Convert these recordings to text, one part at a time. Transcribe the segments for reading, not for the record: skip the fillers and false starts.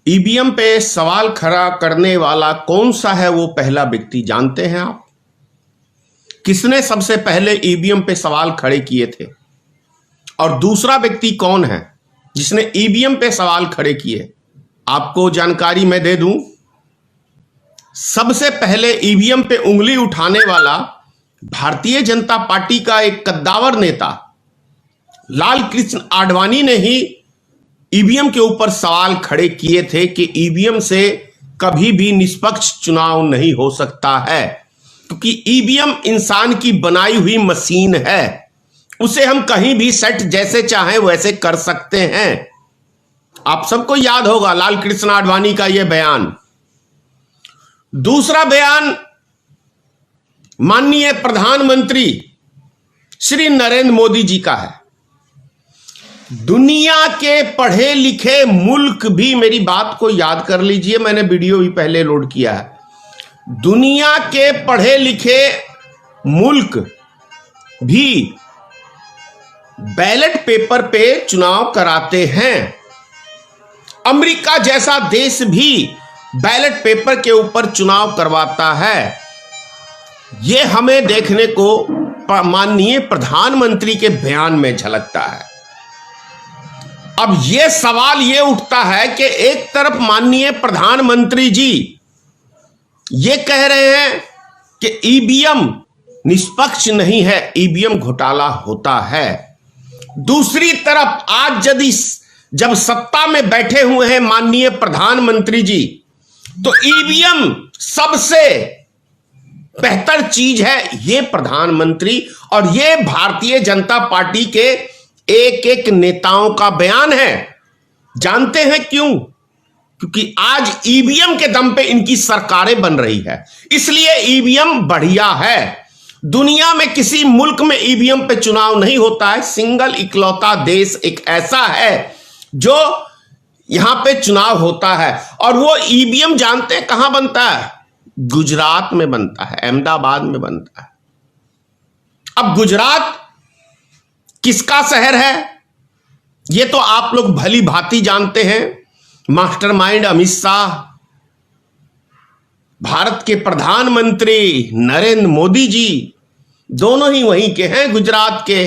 EVM पे सवाल खड़ा करने वाला कौन सा है वो पहला व्यक्ति जानते हैं आप? किसने सबसे पहले ईवीएम पे सवाल खड़े किए थे? और दूसरा व्यक्ति कौन है जिसने ईवीएम पे सवाल खड़े किए? आपको जानकारी मैं दे दूं, सबसे पहले ईवीएम पे उंगली उठाने वाला भारतीय जनता पार्टी का एक कद्दावर नेता लाल कृष्ण आडवाणी ने ही ईवीएम के ऊपर सवाल खड़े किए थे कि ईवीएम से कभी भी निष्पक्ष चुनाव नहीं हो सकता है, क्योंकि ईवीएम इंसान की बनाई हुई मशीन है, उसे हम कहीं भी सेट जैसे चाहें वैसे कर सकते हैं। आप सबको याद होगा लाल कृष्ण आडवाणी का यह बयान। दूसरा बयान माननीय प्रधानमंत्री श्री नरेंद्र मोदी जी का है। दुनिया के पढ़े लिखे मुल्क भी, मेरी बात को याद कर लीजिए, मैंने वीडियो भी पहले लोड किया है, दुनिया के पढ़े लिखे मुल्क भी बैलेट पेपर पे चुनाव कराते हैं। अमेरिका जैसा देश भी बैलेट पेपर के ऊपर चुनाव करवाता है। यह हमें देखने को माननीय प्रधानमंत्री के बयान में झलकता है। अब यह सवाल यह उठता है कि एक तरफ माननीय प्रधानमंत्री जी ये कह रहे हैं कि ईवीएम निष्पक्ष नहीं है, ईवीएम घोटाला होता है। दूसरी तरफ आज जब सत्ता में बैठे हुए हैं माननीय प्रधानमंत्री जी, तो ईवीएम सबसे बेहतर चीज है, ये प्रधानमंत्री और ये भारतीय जनता पार्टी के एक एक नेताओं का बयान है। जानते हैं क्यों? क्योंकि आज ईवीएम के दम पे इनकी सरकारें बन रही है, इसलिए ईवीएम बढ़िया है। दुनिया में किसी मुल्क में ईवीएम पे चुनाव नहीं होता है। सिंगल इकलौता देश एक ऐसा है जो यहां पे चुनाव होता है, और वो ईवीएम जानते हैं कहां बनता है? गुजरात में बनता है, अहमदाबाद में बनता है। अब गुजरात किसका शहर है ये तो आप लोग भली भांति जानते हैं। मास्टरमाइंड अमित शाह, भारत के प्रधानमंत्री नरेंद्र मोदी जी, दोनों ही वहीं के हैं, गुजरात के।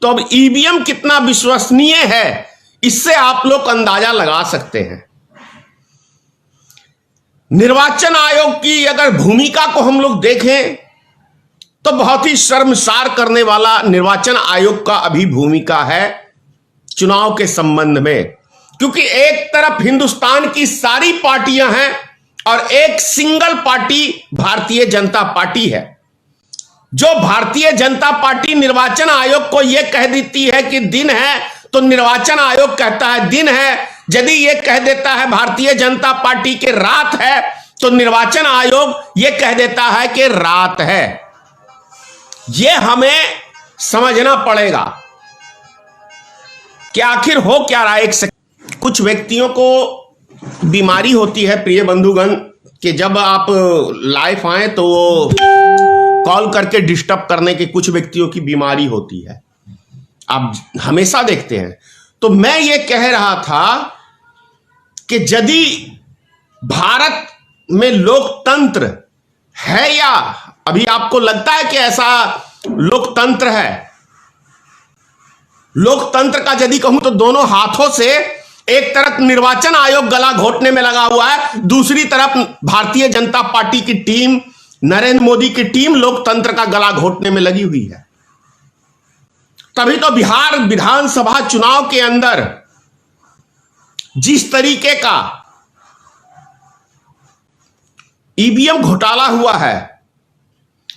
तो अब ईवीएम कितना विश्वसनीय है इससे आप लोग अंदाजा लगा सकते हैं। निर्वाचन आयोग की अगर भूमिका को हम लोग देखें तो बहुत ही शर्मसार करने वाला निर्वाचन आयोग का अभी भूमिका है चुनाव के संबंध में, क्योंकि एक तरफ हिंदुस्तान की सारी पार्टियां हैं और एक single party Bharatiya Janata party है। जो भारतीय जनता पार्टी निर्वाचन आयोग को यह कह देती है कि दिन है तो निर्वाचन आयोग कहता है दिन है, यदि यह कह देता है भारतीय जनता पार्टी के रात है तो निर्वाचन आयोग यह कह देता है कि रात है। यह हमें समझना पड़ेगा कि आखिर हो क्या रहा है। कुछ व्यक्तियों को बीमारी होती है प्रिय बंधुगण, कि जब आप लाइव आए तो वो कॉल करके डिस्टर्ब करने के कुछ व्यक्तियों की बीमारी होती है, आप हमेशा देखते हैं। तो मैं ये कह रहा था कि यदि भारत में लोकतंत्र है, या अभी आपको लगता है कि ऐसा लोकतंत्र है, लोकतंत्र का यदि कहूं तो दोनों हाथों से, एक तरफ निर्वाचन आयोग गला घोटने में लगा हुआ है, दूसरी तरफ भारतीय जनता पार्टी की टीम, नरेंद्र मोदी की टीम लोकतंत्र का गला घोटने में लगी हुई है। तभी तो बिहार विधानसभा चुनाव के अंदर जिस तरीके का ईवीएम घोटाला हुआ है,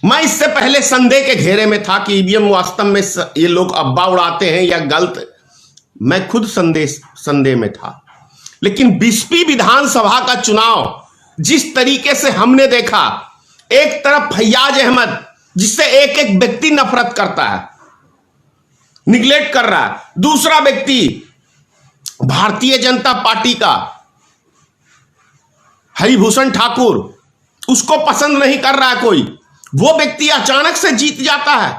मैं इससे पहले संदेह के घेरे में था कि ईवीएम वास्तव में ये लोग अब्बा उड़ाते हैं या गलत, मैं खुद संदेह में था। लेकिन 20वीं विधानसभा का चुनाव जिस तरीके से हमने देखा, एक तरफ फैयाज अहमद जिससे एक एक व्यक्ति नफरत करता है, निगलेक्ट कर रहा है, दूसरा व्यक्ति भारतीय जनता पार्टी का हरिभूषण ठाकुर, उसको पसंद नहीं कर रहा है कोई, वो व्यक्ति अचानक से जीत जाता है।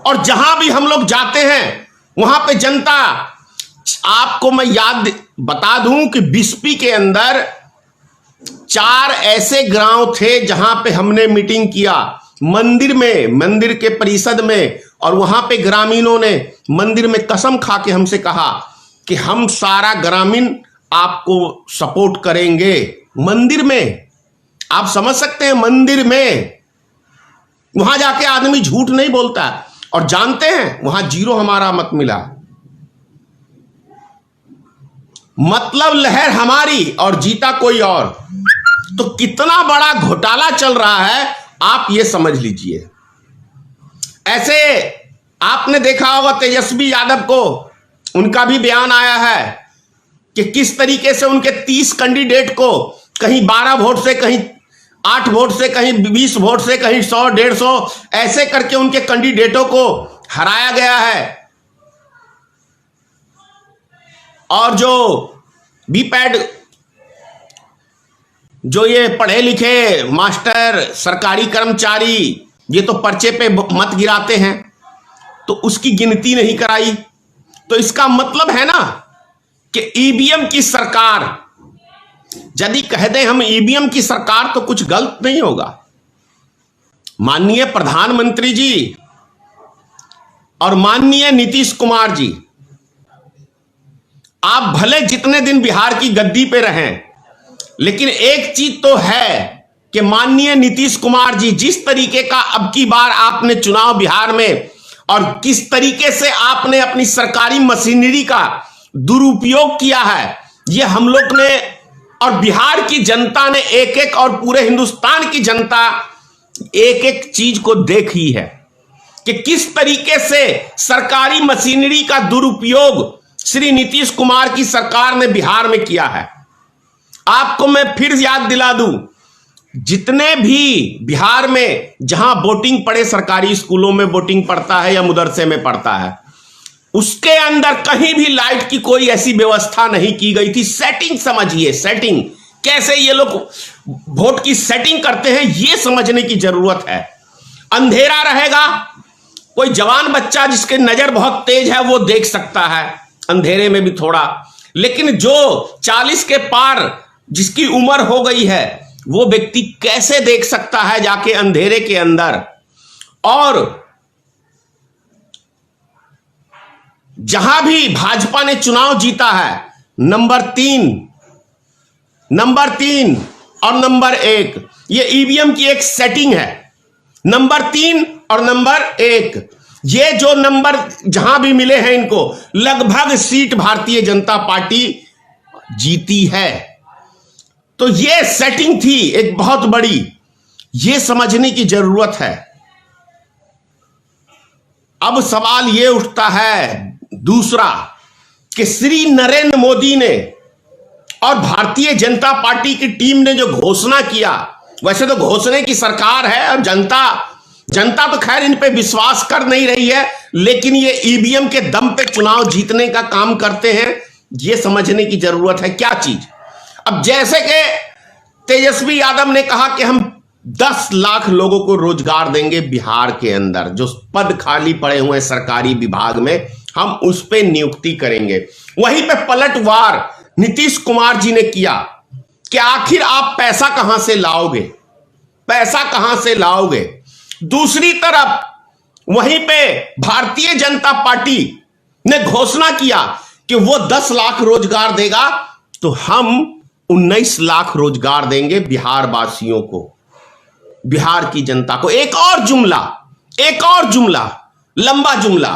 और जहां भी हम लोग जाते हैं वहां पे जनता आपको मैं याद बता दूं कि बिस्पी के अंदर 4 ऐसे गांव थे जहां पे हमने मीटिंग किया, मंदिर में, मंदिर के परिषद में, और वहां पे ग्रामीणों ने मंदिर में कसम खा के हमसे कहा कि हम सारा ग्रामीण आपको सपोर्ट करेंगे। मंदिर में, आप समझ सकते हैं, मंदिर में। वहां जाके आदमी झूठ नहीं बोलता, और जानते हैं वहां 0 हमारा मत मिला। मतलब लहर हमारी और जीता कोई और। तो कितना बड़ा घोटाला चल रहा है आप ये समझ लीजिए। ऐसे आपने देखा होगा तेजस्वी यादव को, उनका भी बयान आया है कि किस तरीके से उनके 30 कैंडिडेट को कहीं 12 वोट से, कहीं 8 वोट से, कहीं 20 वोट से, कहीं 100 150 ऐसे करके उनके कैंडिडेटों को हराया गया है। और जो बीपैड, जो ये पढ़े लिखे मास्टर, सरकारी कर्मचारी, ये तो पर्चे पे मत गिराते हैं, तो उसकी गिनती नहीं कराई। तो इसका मतलब है ना कि ईवीएम की सरकार, यदि कह दें हम ईवीएम की सरकार, तो कुछ गलत नहीं होगा। माननीय प्रधानमंत्री जी और माननीय नीतीश कुमार जी, आप भले जितने दिन बिहार की गद्दी पे रहें, लेकिन एक चीज तो है कि माननीय नीतीश कुमार जी, जिस तरीके का अब की बार आपने चुनाव बिहार में, और किस तरीके से आपने अपनी सरकारी मशीनरी का दुरुपयोग किया है, ये हम लोग ने और बिहार की जनता ने एक एक, और पूरे हिंदुस्तान की जनता एक एक चीज को देखी है कि किस तरीके से सरकारी मशीनरी का दुरुपयोग श्री नीतीश कुमार की सरकार ने बिहार में किया है। आपको मैं फिर याद दिला दूं, जितने भी बिहार में जहां वोटिंग पड़े, सरकारी स्कूलों में वोटिंग पड़ता है या मदरसे में पड़ता है, उसके अंदर कहीं भी लाइट की कोई ऐसी व्यवस्था नहीं की गई थी। सेटिंग समझिए, सेटिंग कैसे ये लोग वोट की सेटिंग करते हैं, ये समझने की जरूरत है। अंधेरा रहेगा, कोई जवान बच्चा जिसके नजर बहुत तेज है वो देख सकता है अंधेरे में भी थोड़ा, लेकिन जो 40 के पार जिसकी उम्र हो गई है, वो व्यक्ति कैसे देख सकता है जाके अंधेरे के अंदर। और जहां भी भाजपा ने चुनाव जीता है, नंबर 3 और नंबर 1, ये ईवीएम की एक सेटिंग है। नंबर 3 और नंबर 1, ये जो नंबर जहां भी मिले हैं इनको, लगभग सीट भारतीय जनता पार्टी जीती है। तो ये सेटिंग थी एक बहुत बड़ी, ये समझने की जरूरत है। अब सवाल ये उठता है दूसरा कि श्री नरेंद्र मोदी ने और भारतीय जनता पार्टी की टीम ने जो घोषणा किया, वैसे तो घोषणा की सरकार है और जनता तो खैर इन पे विश्वास कर नहीं रही है, लेकिन ये ईवीएम के दम पे चुनाव जीतने का काम करते हैं, ये समझने की जरूरत है क्या चीज। अब जैसे कि तेजस्वी यादव ने कहा कि हम 10 लाख लोगों को रोजगार देंगे बिहार के अंदर, जो पद खाली पड़े हुए सरकारी विभाग में हम उस पे नियुक्ति करेंगे। वहीं पे पलटवार नीतीश कुमार जी ने किया कि आखिर आप पैसा कहां से लाओगे, पैसा कहां से लाओगे। दूसरी तरफ वहीं पे भारतीय जनता पार्टी ने घोषणा किया कि वो 10 लाख रोजगार देगा, तो हम 19 लाख रोजगार देंगे बिहार वासियों को, बिहार की जनता को। एक और जुमला, लंबा जुमला।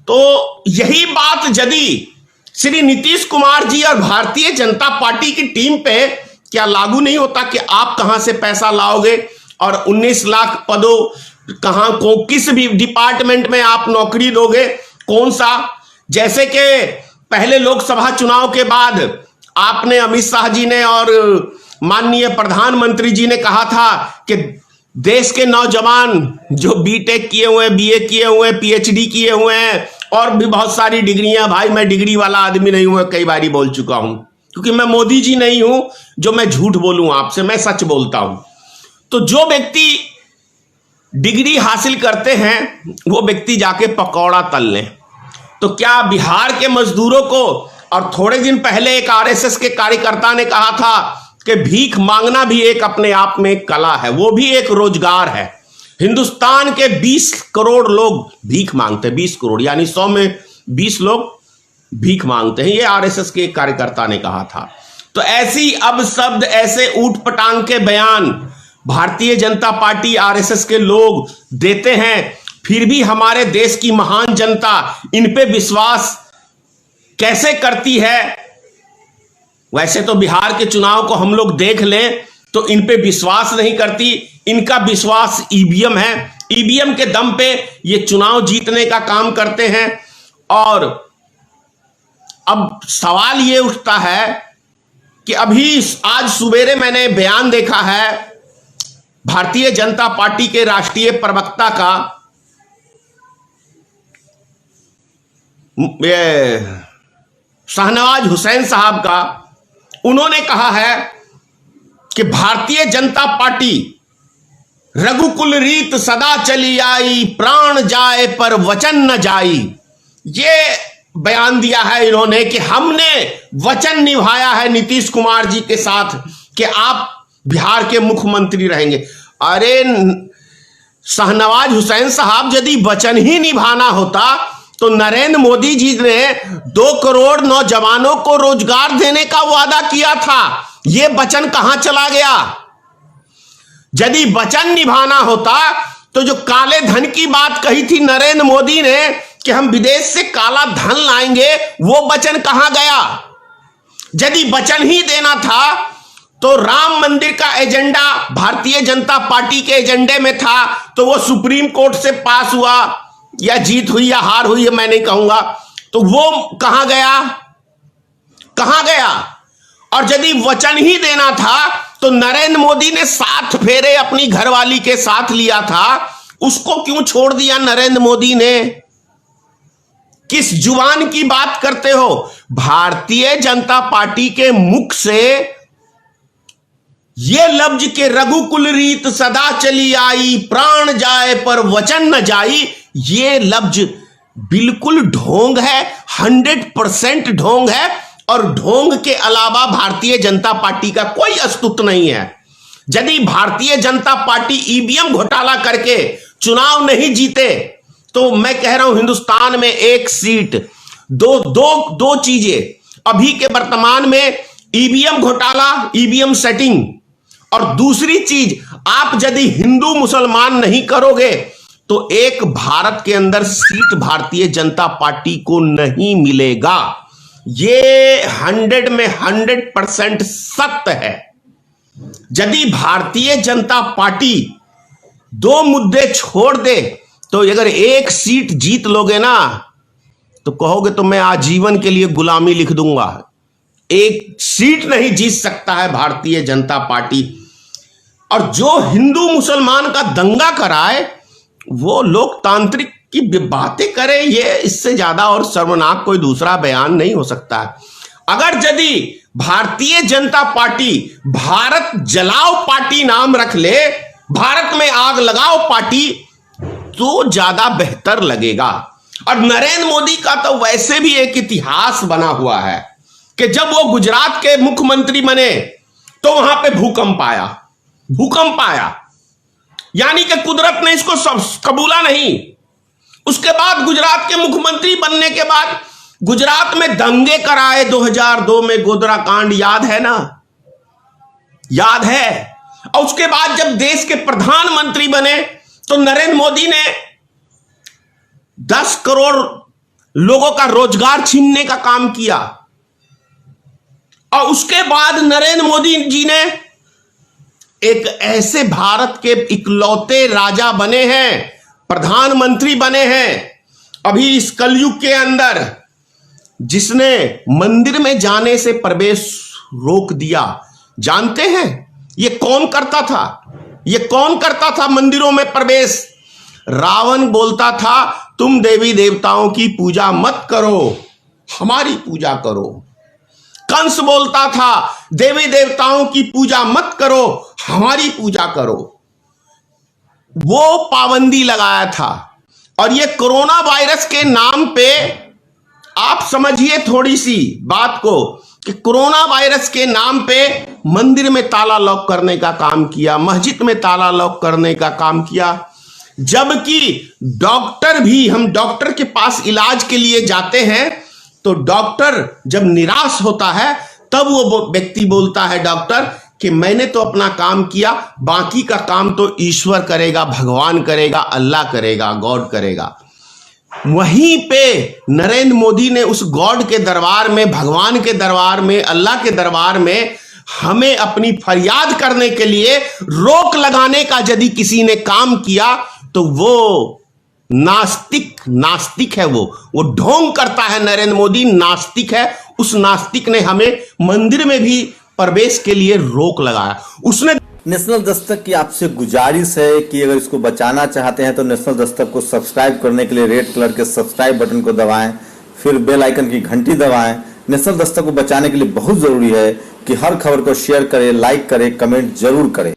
तो यही बात यदि श्री नीतीश कुमार जी और भारतीय जनता पार्टी की टीम पे क्या लागू नहीं होता कि आप कहां से पैसा लाओगे और 19 लाख पदों कहां को, किस भी डिपार्टमेंट में आप नौकरी दोगे, कौन सा। जैसे कि पहले लोकसभा चुनाव के बाद आपने, अमित शाह जी ने और माननीय प्रधानमंत्री जी ने कहा था कि देश के नौजवान जो बीटेक किए हुए हैं, बीए किए हुए हैं, पीएचडी किए हुए हैं और भी बहुत सारी डिग्रियां, भाई मैं डिग्री वाला आदमी नहीं हूं, कई बारी बोल चुका हूं, क्योंकि मैं मोदी जी नहीं हूं जो मैं झूठ बोलूं आपसे, मैं सच बोलता हूं। तो जो व्यक्ति डिग्री हासिल करते हैं वो व्यक्ति जाके पकौड़ा तल लें, तो क्या बिहार के मजदूरों को, और थोड़े दिन पहले एक आरएसएस के कार्यकर्ता ने कहा था कि भीख मांगना भी एक अपने आप में एक कला है, वो भी एक रोजगार है। हिंदुस्तान के 20 करोड़ लोग भीख मांगते हैं, 20 करोड़ यानी 100 में 20 लोग भीख मांगते हैं, ये आरएसएस के एक कार्यकर्ता ने कहा था। तो ऐसी अब शब्द, ऐसे ऊट पटांग के बयान भारतीय जनता पार्टी आरएसएस के लोग देते हैं, फिर भी हमारे देश की महान जनता इन पे विश्वास कैसे करती है। वैसे तो बिहार के चुनाव को हम लोग देख लें तो इन पे विश्वास नहीं करती, इनका विश्वास ईवीएम है, ईवीएम के दम पे ये चुनाव जीतने का काम करते हैं। और अब सवाल ये उठता है कि अभी आज सवेरे मैंने बयान देखा है भारतीय जनता पार्टी के राष्ट्रीय प्रवक्ता का, शाहनवाज हुसैन साहब का। उन्होंने कहा है कि भारतीय जनता पार्टी रघुकुल रीत सदा चली आई, प्राण जाए पर वचन न जाई। ये बयान दिया है इन्होंने कि हमने वचन निभाया है नीतीश कुमार जी के साथ कि आप बिहार के मुख्यमंत्री रहेंगे। अरे शाहनवाज हुसैन साहब, यदि वचन ही निभाना होता तो नरेंद्र मोदी जी ने 2 करोड़ नौजवानों को रोजगार देने का वादा किया था, यह वचन कहां चला गया? यदि वचन निभाना होता तो जो काले धन की बात कही थी नरेंद्र मोदी ने कि हम विदेश से काला धन लाएंगे, वो वचन कहां गया? यदि वचन ही देना था तो राम मंदिर का एजेंडा भारतीय जनता पार्टी के एजेंडे में था, तो वो सुप्रीम कोर्ट से पास हुआ, या जीत हुई या हार हुई मैं नहीं कहूंगा, तो वो कहां गया? कहां गया? और यदि वचन ही देना था तो नरेंद्र मोदी ने 7 फेरे अपनी घरवाली के साथ लिया था, उसको क्यों छोड़ दिया नरेंद्र मोदी ने? किस जुबान की बात करते हो? भारतीय जनता पार्टी के मुख से ये लफ्ज के रघुकुल रीत सदा चली आई, प्राण जाए पर वचन न जाई, ये लफ्ज बिल्कुल ढोंग है, 100% ढोंग है। और ढोंग के अलावा भारतीय जनता पार्टी का कोई अस्तित्व नहीं है। यदि भारतीय जनता पार्टी ईवीएम घोटाला करके चुनाव नहीं जीते तो मैं कह रहा हूं हिंदुस्तान में 1 सीट, दो चीजें अभी के वर्तमान में, ईवीएम घोटाला, ईवीएम सेटिंग, और दूसरी चीज आप यदि हिंदू मुसलमान नहीं करोगे तो एक भारत के अंदर सीट भारतीय जनता पार्टी को नहीं मिलेगा। ये 100 में 100% सत्य है। यदि भारतीय जनता पार्टी 2 मुद्दे छोड़ दे तो अगर 1 सीट जीत लोगे ना तो कहोगे तो मैं आजीवन के लिए गुलामी लिख दूंगा। 1 सीट नहीं जीत सकता है भारतीय जनता पार्टी। और जो हिंदू मुसलमान का दंगा कराए वो लोकतांत्रिक की बातें करे, ये इससे ज्यादा और शर्मनाक कोई दूसरा बयान नहीं हो सकता है। अगर यदि भारतीय जनता पार्टी भारत जलाओ पार्टी नाम रख ले, भारत में आग लगाओ पार्टी, तो ज्यादा बेहतर लगेगा। और नरेंद्र मोदी का तो वैसे भी एक इतिहास बना हुआ है कि जब वो गुजरात के मुख्यमंत्री बने तो वहां पे भूकंप आया, यानी कि कुदरत ने इसको कबूला नहीं। उसके बाद गुजरात के मुख्यमंत्री बनने के बाद गुजरात में दंगे कराए 2002 में, गोधरा कांड याद है ना? याद है। और उसके बाद जब देश के प्रधानमंत्री बने तो नरेंद्र मोदी ने 10 करोड़ लोगों का रोजगार छीनने का काम किया। और उसके बाद नरेंद्र मोदी जी ने एक ऐसे भारत के इकलौते राजा बने हैं, प्रधानमंत्री बने हैं अभी इस कलयुग के अंदर, जिसने मंदिर में जाने से प्रवेश रोक दिया। जानते हैं ये कौन करता था? ये कौन करता था मंदिरों में प्रवेश? रावण बोलता था तुम देवी देवताओं की पूजा मत करो, हमारी पूजा करो। कंस बोलता था देवी देवताओं की पूजा मत करो, हमारी पूजा करो। वो पाबंदी लगाया था। और ये कोरोना वायरस के नाम पे आप समझिए थोड़ी सी बात को कि कोरोना वायरस के नाम पे मंदिर में ताला लॉक करने का काम किया, मस्जिद में ताला लॉक करने का काम किया, जबकि डॉक्टर भी, हम डॉक्टर के पास इलाज के लिए जाते हैं तो डॉक्टर जब निराश होता है तब वो व्यक्ति बोलता है डॉक्टर कि मैंने तो अपना काम किया, बाकी का काम तो ईश्वर करेगा, भगवान करेगा, अल्लाह करेगा, गॉड करेगा। वहीं पे नरेंद्र मोदी ने उस गॉड के दरबार में, भगवान के दरबार में, अल्लाह के दरबार में हमें अपनी फरियाद करने के लिए रोक लगाने का यदि किसी ने काम किया तो वो नास्तिक है। वो ढोंग करता है। नरेंद्र मोदी नास्तिक है। उस नास्तिक ने हमें मंदिर में भी प्रवेश के लिए रोक लगाया। उसने नेशनल दस्तक की आपसे गुजारिश है कि अगर इसको बचाना चाहते हैं तो नेशनल दस्तक को सब्सक्राइब करने के लिए रेड कलर के सब्सक्राइब बटन को दबाएं, फिर बेल आइकन की घंटी दबाएं। नेशनल दस्तक को बचाने के लिए बहुत जरूरी है कि हर खबर को शेयर करें, लाइक करें, कमेंट जरूर करें।